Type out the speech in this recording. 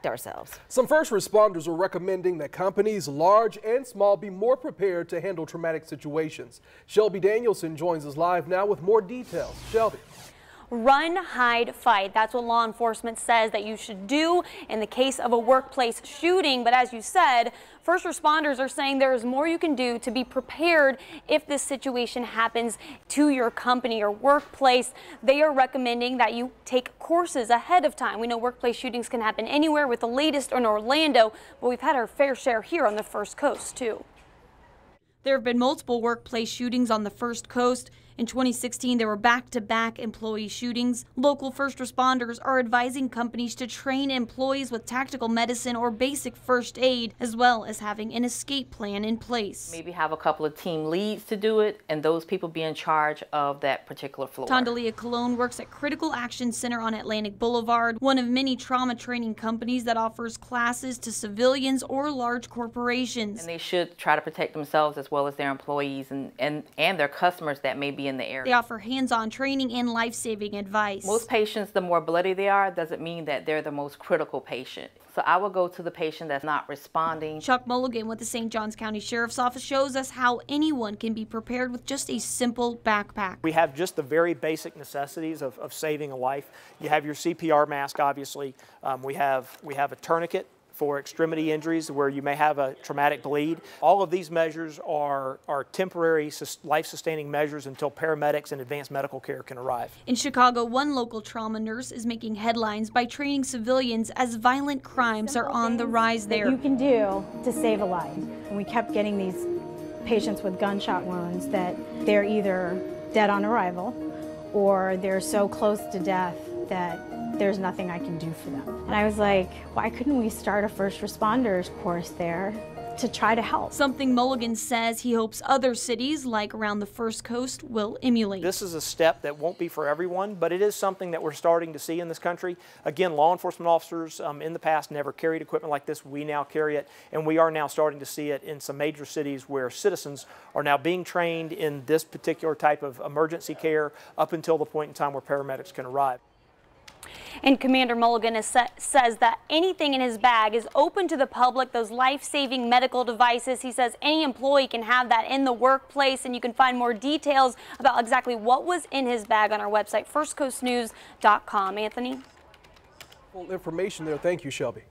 ourselves. Some first responders are recommending that companies, large and small, be more prepared to handle traumatic situations. Shelby Danielson joins us live now with more details. Shelby. Run, hide, fight. That's what law enforcement says that you should do in the case of a workplace shooting. But as you said, first responders are saying there is more you can do to be prepared if this situation happens to your company or workplace. They are recommending that you take courses ahead of time. We know workplace shootings can happen anywhere, with the latest in Orlando, but we've had our fair share here on the First Coast too. There have been multiple workplace shootings on the First Coast. In 2016, there were back-to-back employee shootings. Local first responders are advising companies to train employees with tactical medicine or basic first aid, as well as having an escape plan in place. Maybe have a couple of team leads to do it, and those people be in charge of that particular floor. Tondalia Cologne works at Critical Action Center on Atlantic Boulevard, one of many trauma training companies that offers classes to civilians or large corporations. And they should try to protect themselves as well as their employees and their customers that may be in the area. They offer hands-on training and life-saving advice. Most patients, the more bloody they are, doesn't mean that they're the most critical patient. So I will go to the patient that's not responding. Chuck Mulligan with the St. Johns County Sheriff's Office shows us how anyone can be prepared with just a simple backpack. We have just the very basic necessities of saving a life. You have your CPR mask, obviously. We have a tourniquet for extremity injuries where you may have a traumatic bleed. All of these measures are temporary life-sustaining measures until paramedics and advanced medical care can arrive. In Chicago, one local trauma nurse is making headlines by training civilians as violent crimes are on the rise there. You can do to save a life. And we kept getting these patients with gunshot wounds that they're either dead on arrival or they're so close to death that there's nothing I can do for them. And I was like, why couldn't we start a first responders course there to try to help? Something Mulligan says he hopes other cities, like around the First Coast, will emulate. This is a step that won't be for everyone, but it is something that we're starting to see in this country. Again, law enforcement officers in the past never carried equipment like this. We now carry it, and we are now starting to see it in some major cities where citizens are now being trained in this particular type of emergency care up until the point in time where paramedics can arrive. And Commander Mulligan says that anything in his bag is open to the public, those life-saving medical devices. He says any employee can have that in the workplace, and you can find more details about exactly what was in his bag on our website, firstcoastnews.com. Anthony? Full information there. Thank you, Shelby.